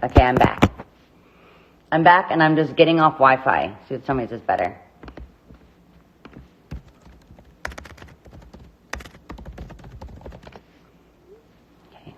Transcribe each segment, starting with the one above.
Okay, I'm back. I'm back and I'm just getting off Wi-Fi. See if somebody's this better. Okay.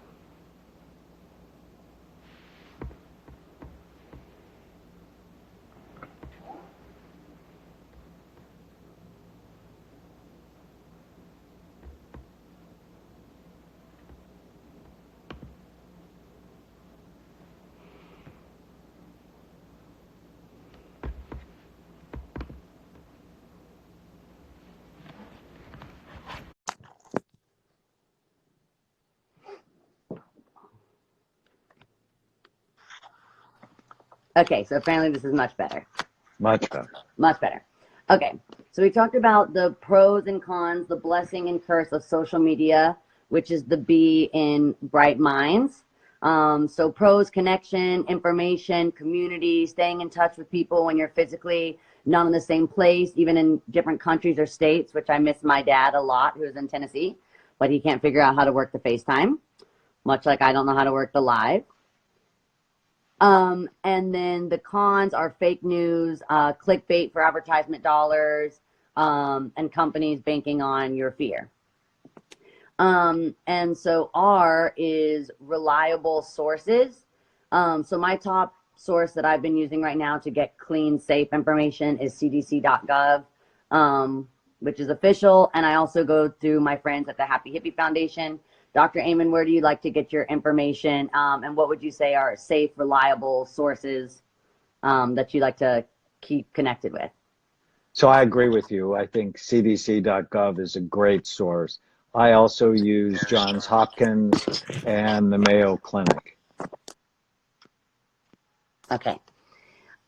Okay, so apparently this is much better. Much better. Much better. Okay, so we talked about the pros and cons, the blessing and curse of social media, which is the B in Bright Minds. So pros, connection, information, community, staying in touch with people when you're physically not in the same place, even in different countries or states, which I miss my dad a lot, who's in Tennessee, but he can't figure out how to work the FaceTime, much like I don't know how to work the live. And then the cons are fake news, clickbait for advertisement dollars, and companies banking on your fear. And so R is reliable sources. So my top source that I've been using right now to get clean, safe information is cdc.gov, which is official. And I also go through my friends at the Happy Hippie Foundation. Dr. Amen, where do you like to get your information? And what would you say are safe, reliable sources that you like to keep connected with? So I agree with you. I think cdc.gov is a great source. I also use Johns Hopkins and the Mayo Clinic. Okay.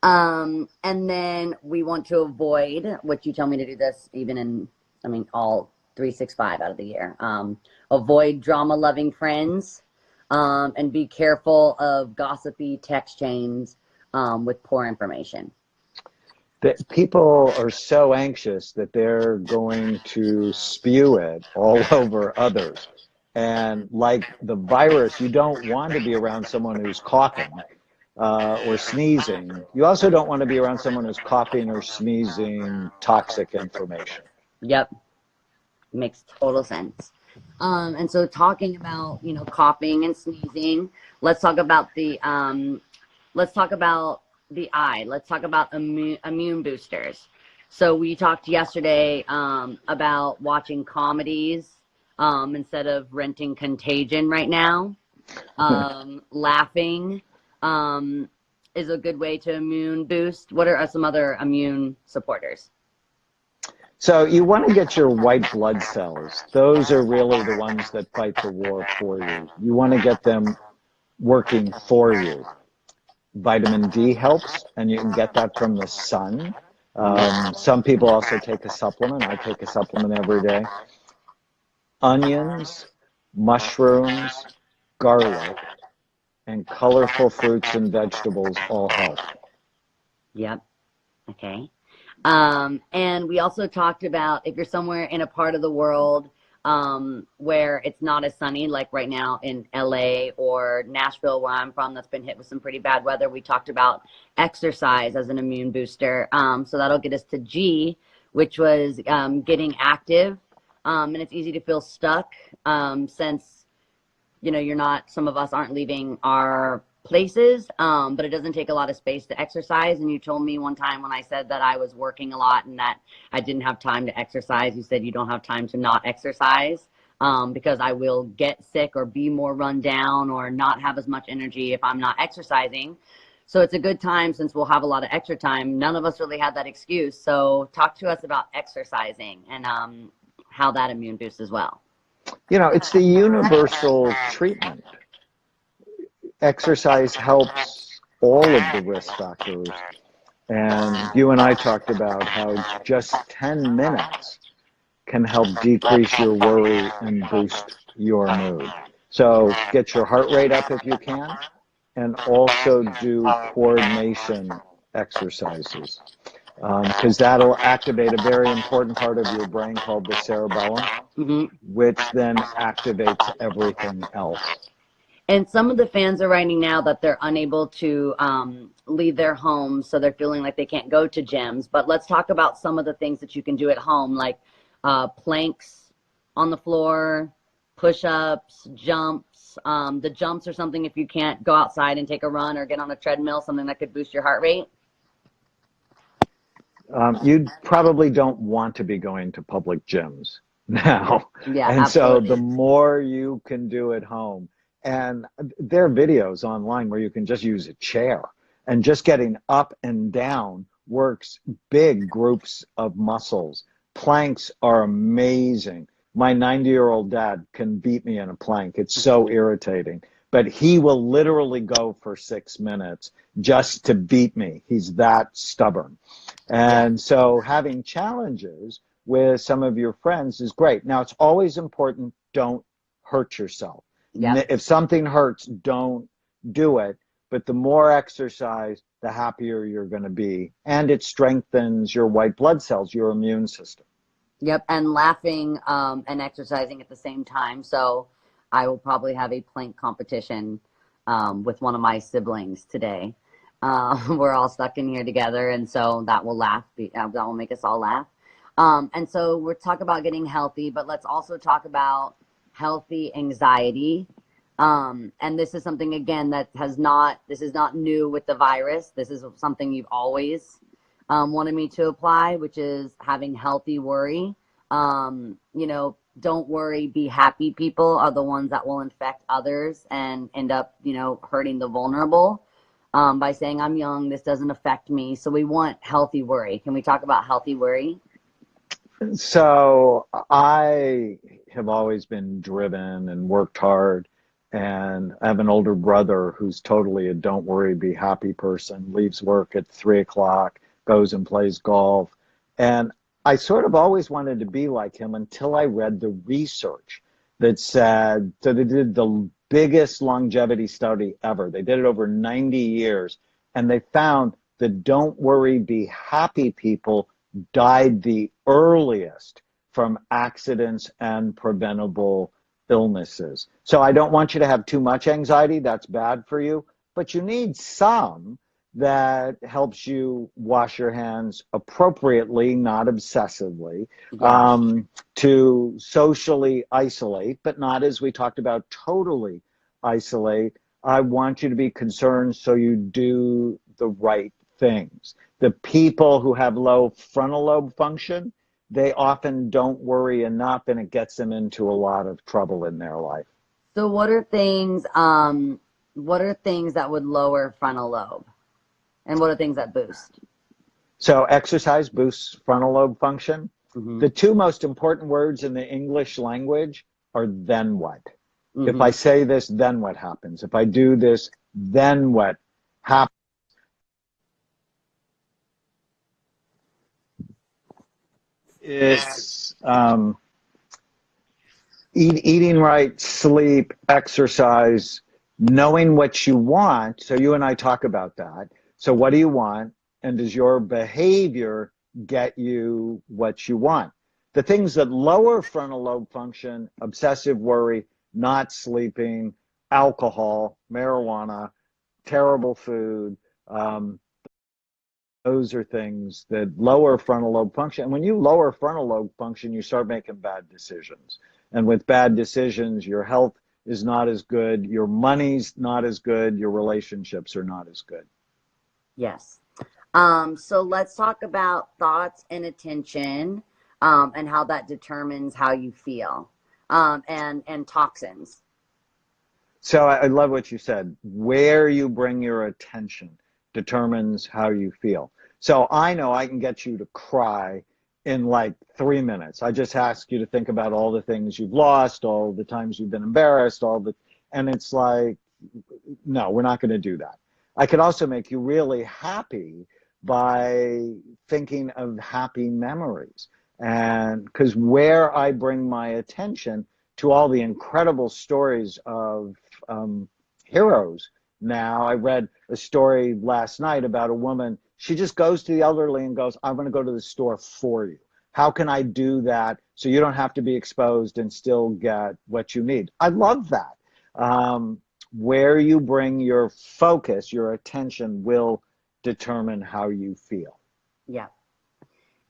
And then we want to avoid, which you tell me to do this even in, all 365 out of the year. Avoid drama-loving friends, and be careful of gossipy text chains with poor information. That people are so anxious that they're going to spew it all over others. And like the virus, you don't want to be around someone who's coughing or sneezing. You also don't want to be around someone who's coughing or sneezing toxic information. Yep. Makes total sense. And so talking about, coughing and sneezing, let's talk about the eye. Let's talk about immune boosters. So we talked yesterday about watching comedies instead of renting Contagion right now. Laughing is a good way to immune boost. What are some other immune supporters? So you want to get your white blood cells. Those are really the ones that fight the war for you. You want to get them working for you. Vitamin D helps, and you can get that from the sun. Some people also take a supplement. I take a supplement every day. Onions, mushrooms, garlic, and colorful fruits and vegetables all help. Yep. Okay. And we also talked about if you're somewhere in a part of the world where it's not as sunny, like right now in LA or Nashville, where I'm from, that's been hit with some pretty bad weather. We talked about exercise as an immune booster. So that'll get us to G, which was getting active. And it's easy to feel stuck since, some of us aren't leaving our places, but it doesn't take a lot of space to exercise. And you told me one time when I said that I was working a lot and that I didn't have time to exercise, you said you don't have time to not exercise because I will get sick or be more run down or not have as much energy if I'm not exercising. So it's a good time since we'll have a lot of extra time. None of us really had that excuse. So talk to us about exercising and how that immune boosts as well. It's the universal treatment. Exercise helps all of the risk factors. And you and I talked about how just 10 minutes can help decrease your worry and boost your mood. So get your heart rate up if you can, and also do coordination exercises. Because that'll activate a very important part of your brain called the cerebellum, which then activates everything else. And some of the fans are writing now that they're unable to leave their homes, so they're feeling like they can't go to gyms. But let's talk about some of the things that you can do at home, like planks on the floor, push-ups, jumps. The jumps are something if you can't go outside and take a run or get on a treadmill, something that could boost your heart rate. You probably don't want to be going to public gyms now. Yeah, And so the absolutely. more you can do at home, and there are videos online where you can just use a chair and just getting up and down works big groups of muscles. Planks are amazing. My 90-year-old dad can beat me in a plank. It's so irritating. But he will literally go for 6 minutes just to beat me. He's that stubborn. Yeah. And so having challenges with some of your friends is great. Now, it's always important, don't hurt yourself. Yep. If something hurts, don't do it. But the more exercise, the happier you're going to be. And it strengthens your white blood cells, your immune system. Yep. And laughing and exercising at the same time. So I will probably have a plank competition with one of my siblings today. We're all stuck in here together, and so that will that will make us all laugh. And so we're talking about getting healthy, but let's also talk about healthy anxiety. And this is something again that this is not new with the virus. This is something you've always wanted me to apply, which is having healthy worry. Don't worry, be happy people are the ones that will infect others and end up, hurting the vulnerable. By saying, I'm young, this doesn't affect me. So we want healthy worry. Can we talk about healthy worry? So I have always been driven and worked hard. And I have an older brother who's totally a don't worry, be happy person, leaves work at 3 o'clock, goes and plays golf. And I sort of always wanted to be like him until I read the research that said, so they did the biggest longevity study ever. They did it over 90 years, and they found that don't worry, be happy people died the earliest from accidents and preventable illnesses. So I don't want you to have too much anxiety. That's bad for you. But you need some that helps you wash your hands appropriately, not obsessively, Yeah. to socially isolate, but not, as we talked about, totally isolate. I want you to be concerned so you do the right things. The people who have low frontal lobe function, they often don't worry enough, and it gets them into a lot of trouble in their life. So what are things that would lower frontal lobe? And what are things that boost? So exercise boosts frontal lobe function. Mm-hmm. The two most important words in the English language are then what. Mm-hmm. If I say this, then what happens? If I do this, then what happens? It's eating right, sleep, exercise, knowing what you want. So you and I talk about that. So what do you want? And does your behavior get you what you want? The things that lower frontal lobe function, obsessive worry, not sleeping, alcohol, marijuana, terrible food, those are things that lower frontal lobe function. And when you lower frontal lobe function, you start making bad decisions. And with bad decisions, your health is not as good, your money's not as good, your relationships are not as good. Yes. So let's talk about thoughts and attention, and how that determines how you feel, and toxins. So I love what you said. Where you bring your attention determines how you feel. So I know I can get you to cry in like 3 minutes. I just ask you to think about all the things you've lost, all the times you've been embarrassed, and it's like, no, we're not going to do that. I could also make you really happy by thinking of happy memories. And because where I bring my attention to all the incredible stories of heroes. Now, I read a story last night about a woman. She just goes to the elderly and goes, I'm going to go to the store for you. How can I do that so you don't have to be exposed and still get what you need? I love that. where you bring your focus, your attention will determine how you feel. Yeah.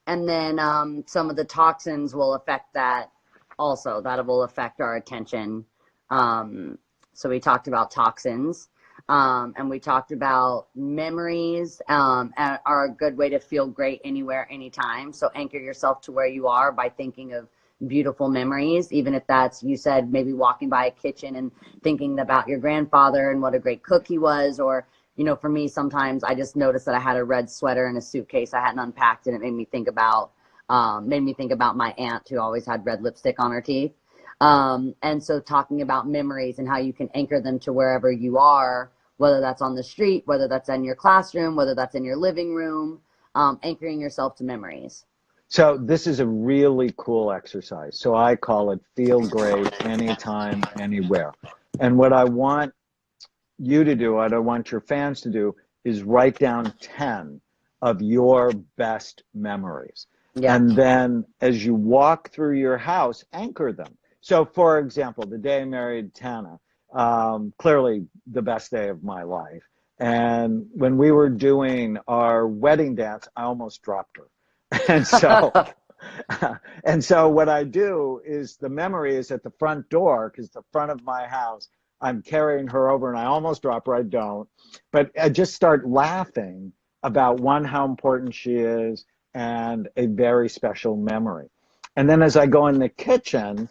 And then some of the toxins will affect that also. That will affect our attention. So we talked about toxins. And we talked about memories are a good way to feel great anywhere, anytime. So anchor yourself to where you are by thinking of beautiful memories, even if that's, you said, maybe walking by a kitchen and thinking about your grandfather and what a great cook he was. Or, you know, for me, sometimes I just noticed that I had a red sweater in a suitcase I hadn't unpacked, and it made me think about my aunt who always had red lipstick on her teeth. And so talking about memories and how you can anchor them to wherever you are, whether that's on the street, whether that's in your classroom, whether that's in your living room, anchoring yourself to memories. So this is a really cool exercise. So I call it feel great anytime, anywhere. And what I want you to do, what I want your fans to do, is write down 10 of your best memories. Yeah. And then as you walk through your house, anchor them. So for example, the day I married Tana, clearly the best day of my life. And when we were doing our wedding dance, I almost dropped her. And so, and so what I do is the memory is at the front door, because the front of my house, I'm carrying her over and I almost drop her. I don't, but I just start laughing about one, how important she is, and a very special memory. And then as I go in the kitchen,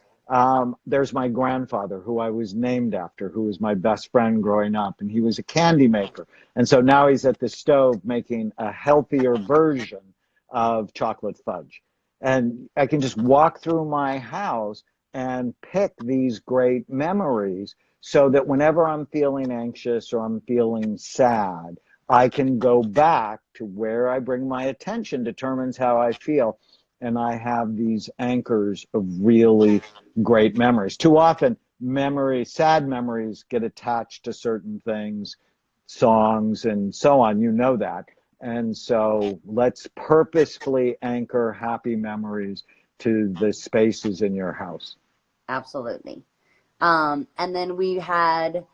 there's my grandfather, who I was named after, who was my best friend growing up, and he was a candy maker. And so now he's at the stove making a healthier version of chocolate fudge. And I can just walk through my house and pick these great memories so that whenever I'm feeling anxious or I'm feeling sad, I can go back to where I bring my attention determines how I feel. And I have these anchors of really great memories. Too often, sad memories get attached to certain things, songs, and so on. You know that. And so let's purposefully anchor happy memories to the spaces in your house. Absolutely. And then we had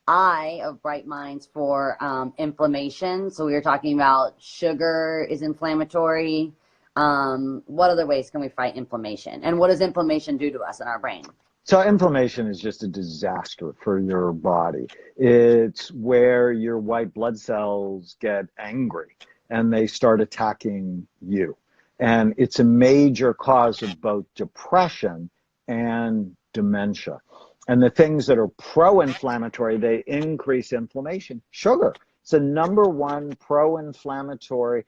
I of Bright Minds for inflammation. So we were talking about sugar is inflammatory. What other ways can we fight inflammation? And what does inflammation do to us in our brain? So inflammation is just a disaster for your body. It's where your white blood cells get angry and they start attacking you. And it's a major cause of both depression and dementia. And the things that are pro-inflammatory, they increase inflammation. Sugar, it's the number one pro-inflammatory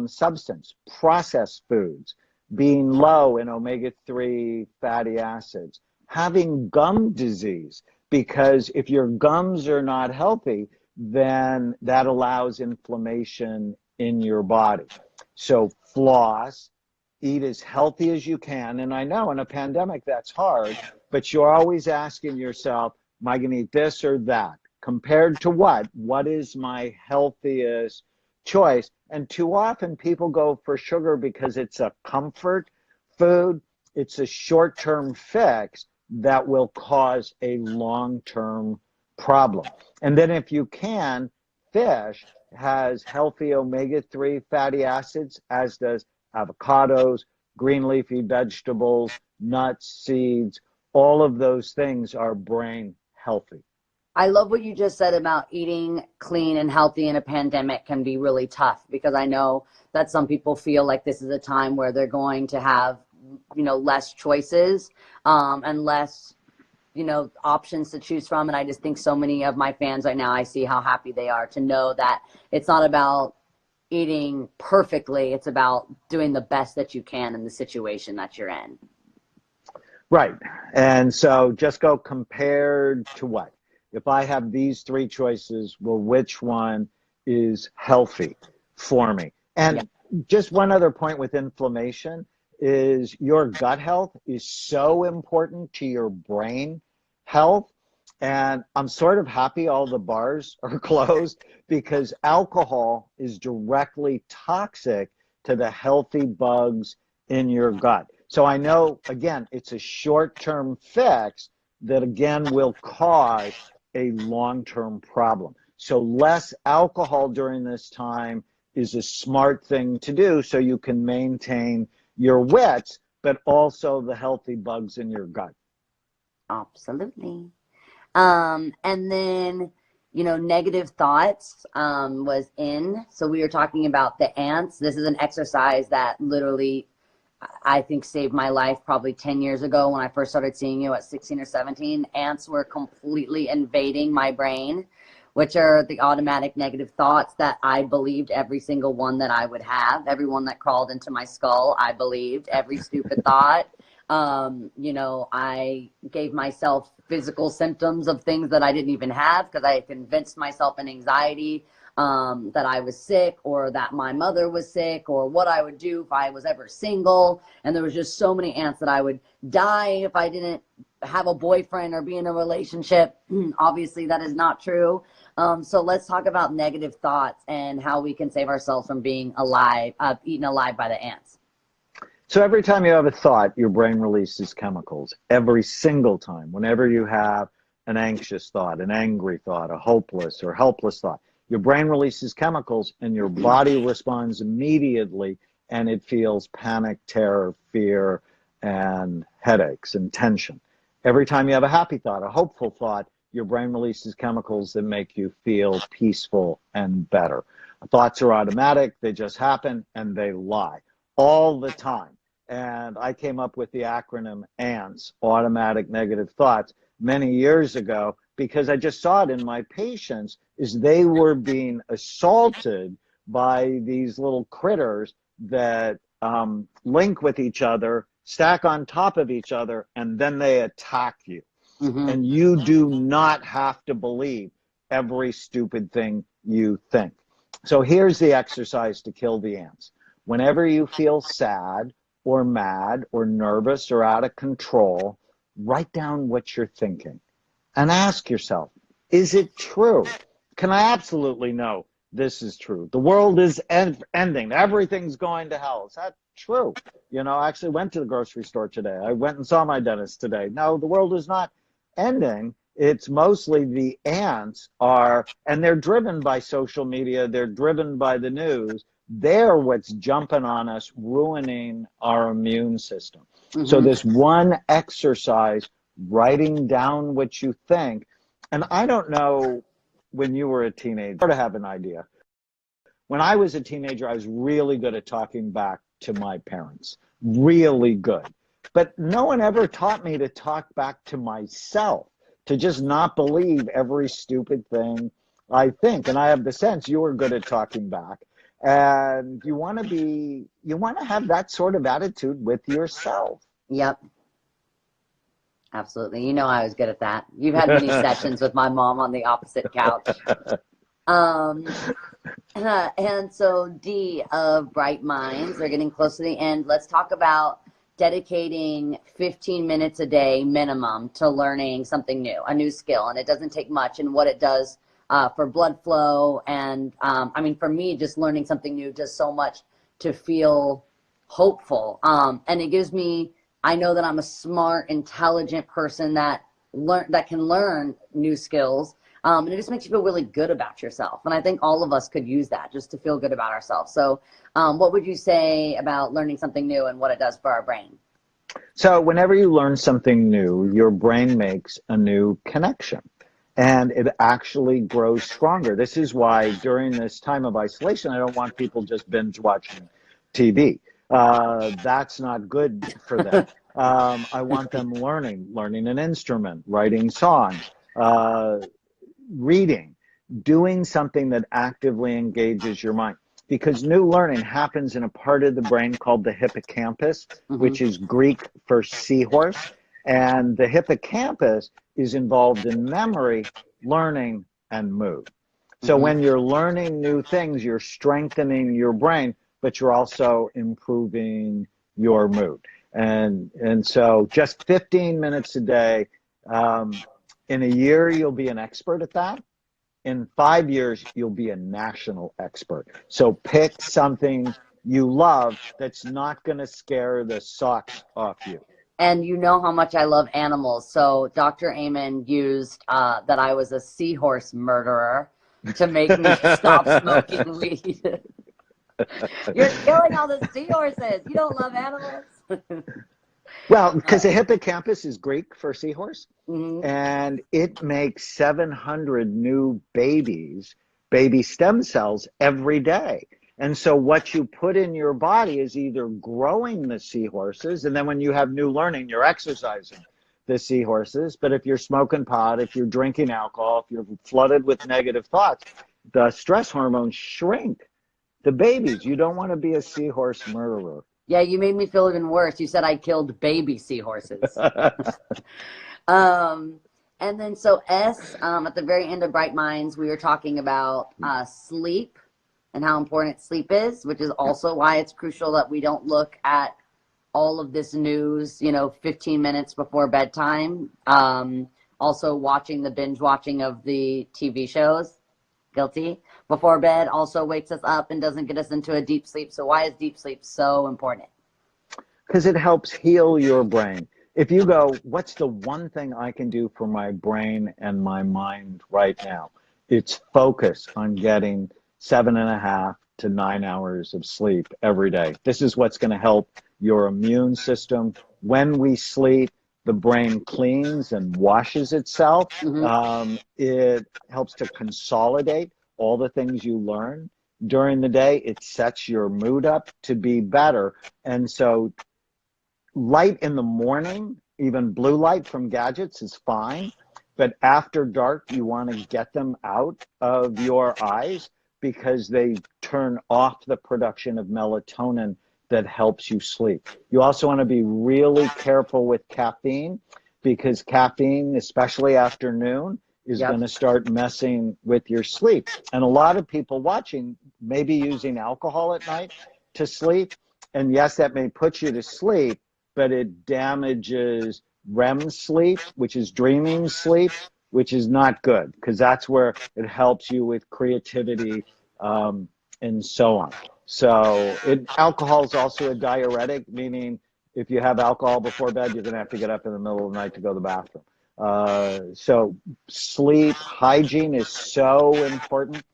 substance. Processed foods, being low in omega-3 fatty acids, having gum disease, because if your gums are not healthy, then that allows inflammation in your body. So floss, eat as healthy as you can. And I know in a pandemic that's hard, but you're always asking yourself, am I going to eat this or that? Compared to what? What is my healthiest choice? And too often people go for sugar because it's a comfort food. It's a short-term fix that will cause a long-term problem. And then if you can, fish has healthy omega-3 fatty acids, as does avocados, green leafy vegetables, nuts, seeds. All of those things are brain healthy. I love what you just said about eating clean and healthy in a pandemic can be really tough, because I know that some people feel like this is a time where they're going to have, less choices and less, options to choose from. And I just think so many of my fans right now, I see how happy they are to know that it's not about eating perfectly. It's about doing the best that you can in the situation that you're in. Right. And so just go compared to what? If I have these three choices, well, which one is healthy for me? And just one other point with inflammation is your gut health is so important to your brain health. And I'm sort of happy all the bars are closed, because alcohol is directly toxic to the healthy bugs in your gut. So I know, again, it's a short-term fix that, again, will cause a long-term problem. So less alcohol during this time is a smart thing to do so you can maintain your wits, but also the healthy bugs in your gut. Absolutely. And then, negative thoughts was in. So we were talking about the ants. This is an exercise that literally, I think, saved my life probably 10 years ago when I first started seeing you at 16 or 17. Ants were completely invading my brain, which are the automatic negative thoughts that I believed every single one that I would have. Every one that crawled into my skull, I believed every stupid thought. I gave myself physical symptoms of things that I didn't even have because I had convinced myself in anxiety that I was sick or that my mother was sick or what I would do if I was ever single. And there was just so many ants that I would die if I didn't have a boyfriend or be in a relationship. Obviously, that is not true. So let's talk about negative thoughts and how we can save ourselves from being eaten alive by the ants. So every time you have a thought, your brain releases chemicals. Every single time. Whenever you have an anxious thought, an angry thought, a hopeless or helpless thought, your brain releases chemicals and your body responds immediately, and it feels panic, terror, fear, and headaches and tension. Every time you have a happy thought, a hopeful thought, your brain releases chemicals that make you feel peaceful and better. Thoughts are automatic. They just happen, and they lie all the time. And I came up with the acronym ANTS, Automatic Negative Thoughts, many years ago because I just saw it in my patients is they were being assaulted by these little critters that link with each other, stack on top of each other, and then they attack you. Mm-hmm. And you do not have to believe every stupid thing you think. So here's the exercise to kill the ants. Whenever you feel sad or mad or nervous or out of control, write down what you're thinking and ask yourself, is it true? Can I absolutely know this is true? The world is ending. Everything's going to hell. Is that true? I actually went to the grocery store today. I went and saw my dentist today. No, the world is not ending. It's mostly the ants and they're driven by social media. They're driven by the news. They're what's jumping on us, ruining our immune system. Mm-hmm. So this one exercise, writing down what you think, and I don't know when you were a teenager to have an idea. When I was a teenager, I was really good at talking back to my parents, really good. But no one ever taught me to talk back to myself, to just not believe every stupid thing I think. And I have the sense you were good at talking back. And you want to have that sort of attitude with yourself. Yep. Absolutely. I was good at that. You've had many sessions with my mom on the opposite couch. And so D of Bright Minds, we're getting close to the end. Let's talk about dedicating 15 minutes a day minimum to learning something new, a new skill. And it doesn't take much, and what it does for blood flow. And for me, just learning something new does so much to feel hopeful. And it gives me, I know that I'm a smart, intelligent person that can learn new skills. And it just makes you feel really good about yourself. And I think all of us could use that just to feel good about ourselves. So what would you say about learning something new and what it does for our brain? So whenever you learn something new, your brain makes a new connection. And it actually grows stronger. This is why during this time of isolation, I don't want people just binge watching TV. That's not good for them. I want them learning an instrument, writing songs, reading, doing something that actively engages your mind. Because new learning happens in a part of the brain called the hippocampus, mm-hmm. which is Greek for seahorse. And the hippocampus is involved in memory, learning, and mood. So when you're learning new things, you're strengthening your brain, but you're also improving your mood. And so just 15 minutes a day, in a year, you'll be an expert at that. In 5 years, you'll be a national expert. So pick something you love that's not going to scare the socks off you. And you know how much I love animals. So Dr. Amen used that I was a seahorse murderer to make me stop smoking weed. You're killing all the seahorses. You don't love animals? Well, because the hippocampus is Greek for seahorse, Mhm. and it makes 700 new baby stem cells every day. And so what you put in your body is either growing the seahorses, and then when you have new learning, you're exercising the seahorses. But if you're smoking pot, if you're drinking alcohol, if you're flooded with negative thoughts, the stress hormones shrink the babies. You don't want to be a seahorse murderer. Yeah, you made me feel even worse. You said I killed baby seahorses. Um, and then so S, at the very end of Bright Minds, we were talking about sleep and how important sleep is, which is also why it's crucial that we don't look at all of this news, 15 minutes before bedtime. Also watching the binge watching of the TV shows, guilty, before bed also wakes us up and doesn't get us into a deep sleep. So why is deep sleep so important? Because it helps heal your brain. If you go, what's the one thing I can do for my brain and my mind right now? It's focus on getting 7.5 to 9 hours of sleep every day. This is what's going to help your immune system. When we sleep, the brain cleans and washes itself. Hmm. It helps to consolidate all the things you learn during the day. It sets your mood up to be better. And so light in the morning, even blue light from gadgets is fine, but after dark, you want to get them out of your eyes because they turn off the production of melatonin that helps you sleep. You also want to be really careful with caffeine because caffeine, especially afternoon, is Yep. going to start messing with your sleep. And a lot of people watching may be using alcohol at night to sleep. And yes, that may put you to sleep, but it damages REM sleep, which is dreaming sleep, which is not good because that's where it helps you with creativity and so on. So alcohol is also a diuretic, meaning if you have alcohol before bed, you're going to have to get up in the middle of the night to go to the bathroom. So sleep hygiene is so important.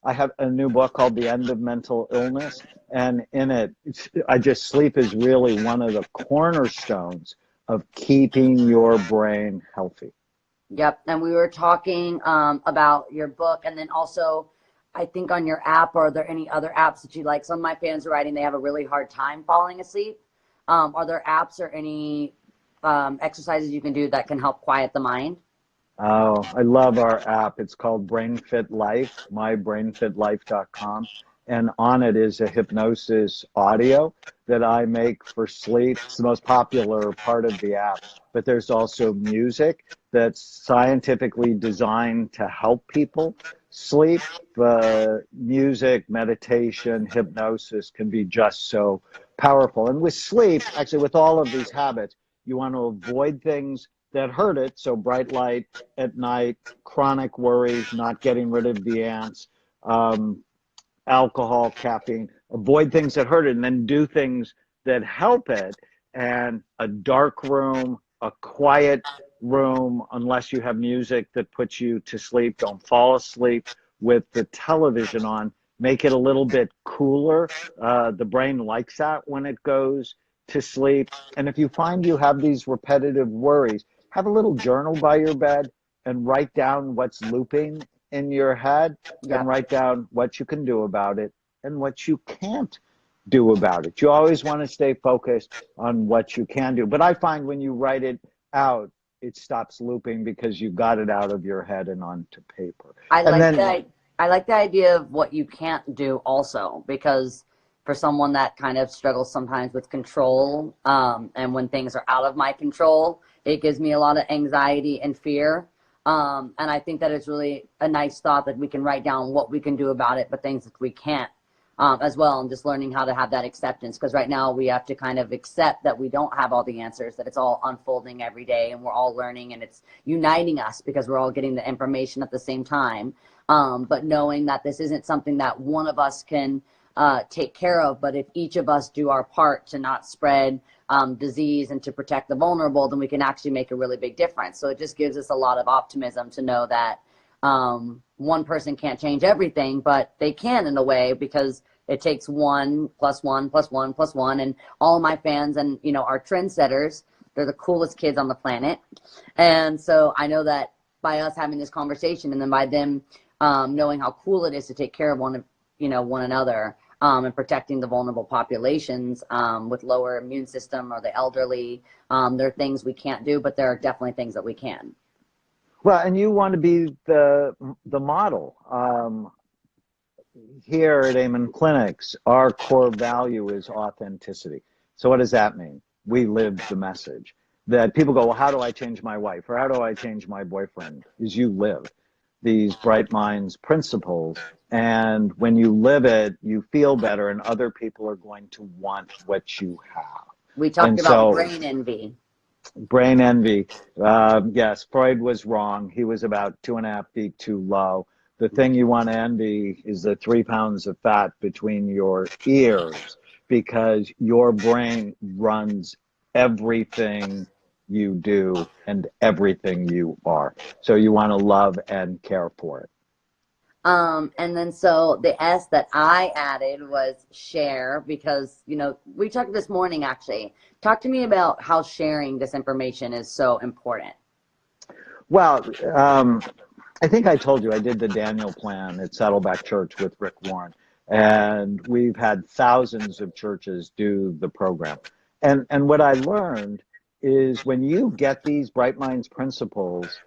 I have a new book called The End of Mental Illness, and in it, sleep is really one of the cornerstones of keeping your brain healthy. Yep. And we were talking about your book, and then also, I think on your app, are there any other apps that you like? Some of my fans are writing they have a really hard time falling asleep. Are there apps or any exercises you can do that can help quiet the mind? Oh, I love our app. It's called Brain Fit Life, mybrainfitlife.com. And on it is a hypnosis audio that I make for sleep. It's the most popular part of the app. But there's also music that's scientifically designed to help people sleep. Music, meditation, hypnosis can be just so powerful. And with sleep, actually, with all of these habits, you want to avoid things that hurt it. So bright light at night, chronic worries, not getting rid of the ants, alcohol, caffeine, avoid things that hurt it, and then do things that help it. And a dark room, a quiet room, unless you have music that puts you to sleep, don't fall asleep with the television on. Make it a little bit cooler. The brain likes that when it goes to sleep. And if you find you have these repetitive worries, have a little journal by your bed and write down what's looping in your head and Yep. write down what you can do about it and what you can't do about it. You always want to stay focused on what you can do. But I find when you write it out, it stops looping because you got it out of your head and onto paper. I And like then, that. I like the idea of what you can't do also, because for someone that kind of struggles sometimes with control, and when things are out of my control, it gives me a lot of anxiety and fear. And I think that it's really a nice thought that we can write down what we can do about it, but things that we can't, as well. And just learning how to have that acceptance, because right now we have to kind of accept that we don't have all the answers, that it's all unfolding every day and we're all learning and it's uniting us because we're all getting the information at the same time. But knowing that this isn't something that one of us can take care of, but if each of us do our part to not spread disease and to protect the vulnerable, then we can actually make a really big difference. So it just gives us a lot of optimism to know that one person can't change everything, but they can in a way, because it takes 1 plus 1 plus 1 plus 1. And all of my fans and, you know, our trendsetters, they're the coolest kids on the planet. And so I know that by us having this conversation, and then by them knowing how cool it is to take care of one another, and protecting the vulnerable populations with lower immune system or the elderly. There are things we can't do, but there are definitely things that we can. Well, and you want to be the model. Here at Amen Clinics, our core value is authenticity. So what does that mean? We live the message. That people go, well, how do I change my wife? Or how do I change my boyfriend? Is you live these Bright Minds principles. And when you live it, you feel better, and other people are going to want what you have. We talked about brain envy. Brain envy. Yes, Freud was wrong. He was about 2.5 feet too low. The thing you want to envy is the 3 pounds of fat between your ears, because your brain runs everything you do and everything you are. So you want to love and care for it. And then so the S that I added was share, because, you know, we talked this morning, actually. Talk to me about how sharing this information is so important. Well, I think I told you I did the Daniel plan at Saddleback Church with Rick Warren, and we've had thousands of churches do the program. And what I learned is when you get these Bright Minds principles,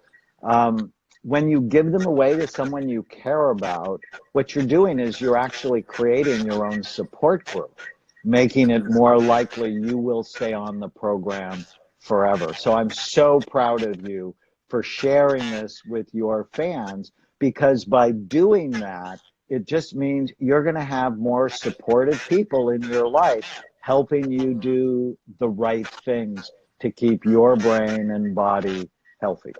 when you give them away to someone you care about, what you're doing is you're actually creating your own support group, making it more likely you will stay on the program forever. So I'm so proud of you for sharing this with your fans, because by doing that, it just means you're going to have more supportive people in your life helping you do the right things to keep your brain and body healthy.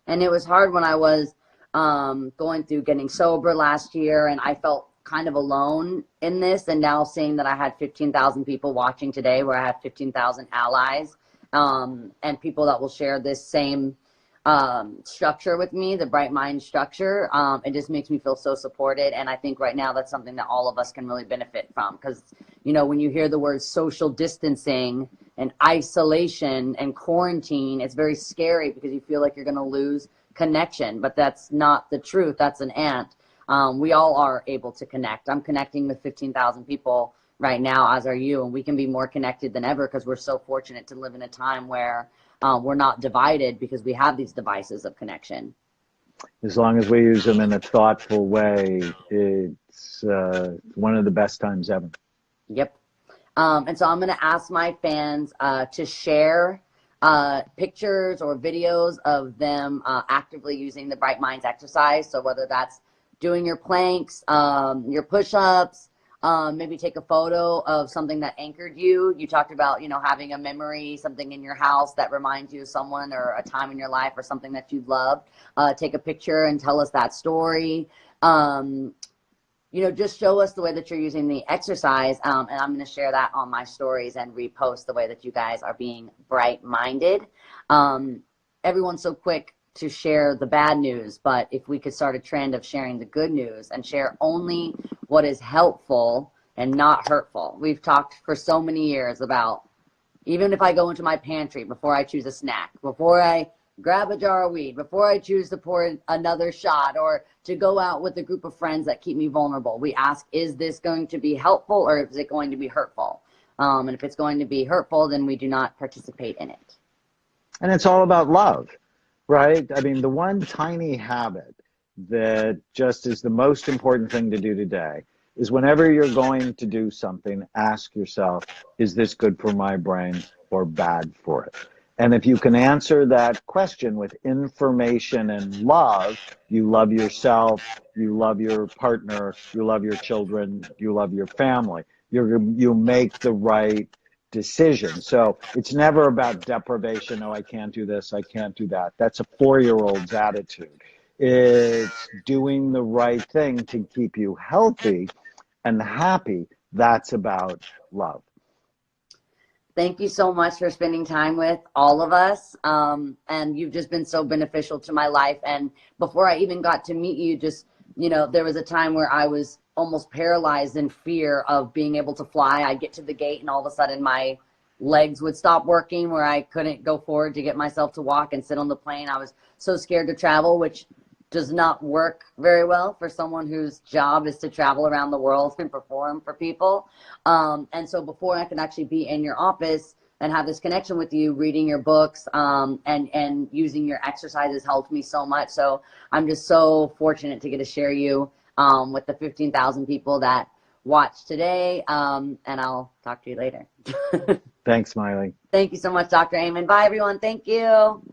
And it was hard when I was going through getting sober last year, and I felt kind of alone in this. And now seeing that I had 15,000 people watching today, where I have 15,000 allies, and people that will share this same structure with me, the Bright Mind structure, it just makes me feel so supported. And I think right now that's something that all of us can really benefit from, because, you know, when you hear the word social distancing and isolation and quarantine, it's very scary, because you feel like you're going to lose connection, but that's not the truth. That's an ant. We all are able to connect. I'm connecting with 15,000 people right now, as are you, and we can be more connected than ever, because we're so fortunate to live in a time where we're not divided, because we have these devices of connection. As long as we use them in a thoughtful way, it's one of the best times ever. Yep. And so I'm going to ask my fans to share pictures or videos of them actively using the Bright Minds exercise. So whether that's doing your planks, your push-ups, maybe take a photo of something that anchored you. You talked about, you know, having a memory, something in your house that reminds you of someone or a time in your life or something that you loved. Take a picture and tell us that story. You know, just show us the way that you're using the exercise, and I'm going to share that on my stories and repost the way that you guys are being bright-minded. Everyone's so quick to share the bad news, but if we could start a trend of sharing the good news and share only what is helpful and not hurtful. We've talked for so many years about, even if I go into my pantry before I choose a snack, before I grab a jar of weed, before I choose to pour another shot, or to go out with a group of friends that keep me vulnerable, we ask, is this going to be helpful, or is it going to be hurtful? And if it's going to be hurtful, then we do not participate in it. And it's all about love, right? I mean, the one tiny habit that just is the most important thing to do today is, whenever you're going to do something, ask yourself, is this good for my brain or bad for it? And if you can answer that question with information and love, you love yourself, you love your partner, you love your children, you love your family. You make the right decision. So it's never about deprivation. Oh, I can't do this, I can't do that. That's a 4-year-old's attitude. It's doing the right thing to keep you healthy and happy. That's about love. Thank you so much for spending time with all of us. And you've just been so beneficial to my life. And before I even got to meet you, just, there was a time where I was almost paralyzed in fear of being able to fly. I'd get to the gate and all of a sudden my legs would stop working where I couldn't go forward to get myself to walk and sit on the plane. I was so scared to travel, which does not work very well for someone whose job is to travel around the world and perform for people. And so before I could actually be in your office and have this connection with you, reading your books and using your exercises helped me so much. So I'm just so fortunate to get to share you with the 15,000 people that watch today. And I'll talk to you later. Thanks, Miley. Thank you so much, Dr. Amen. Bye, everyone. Thank you.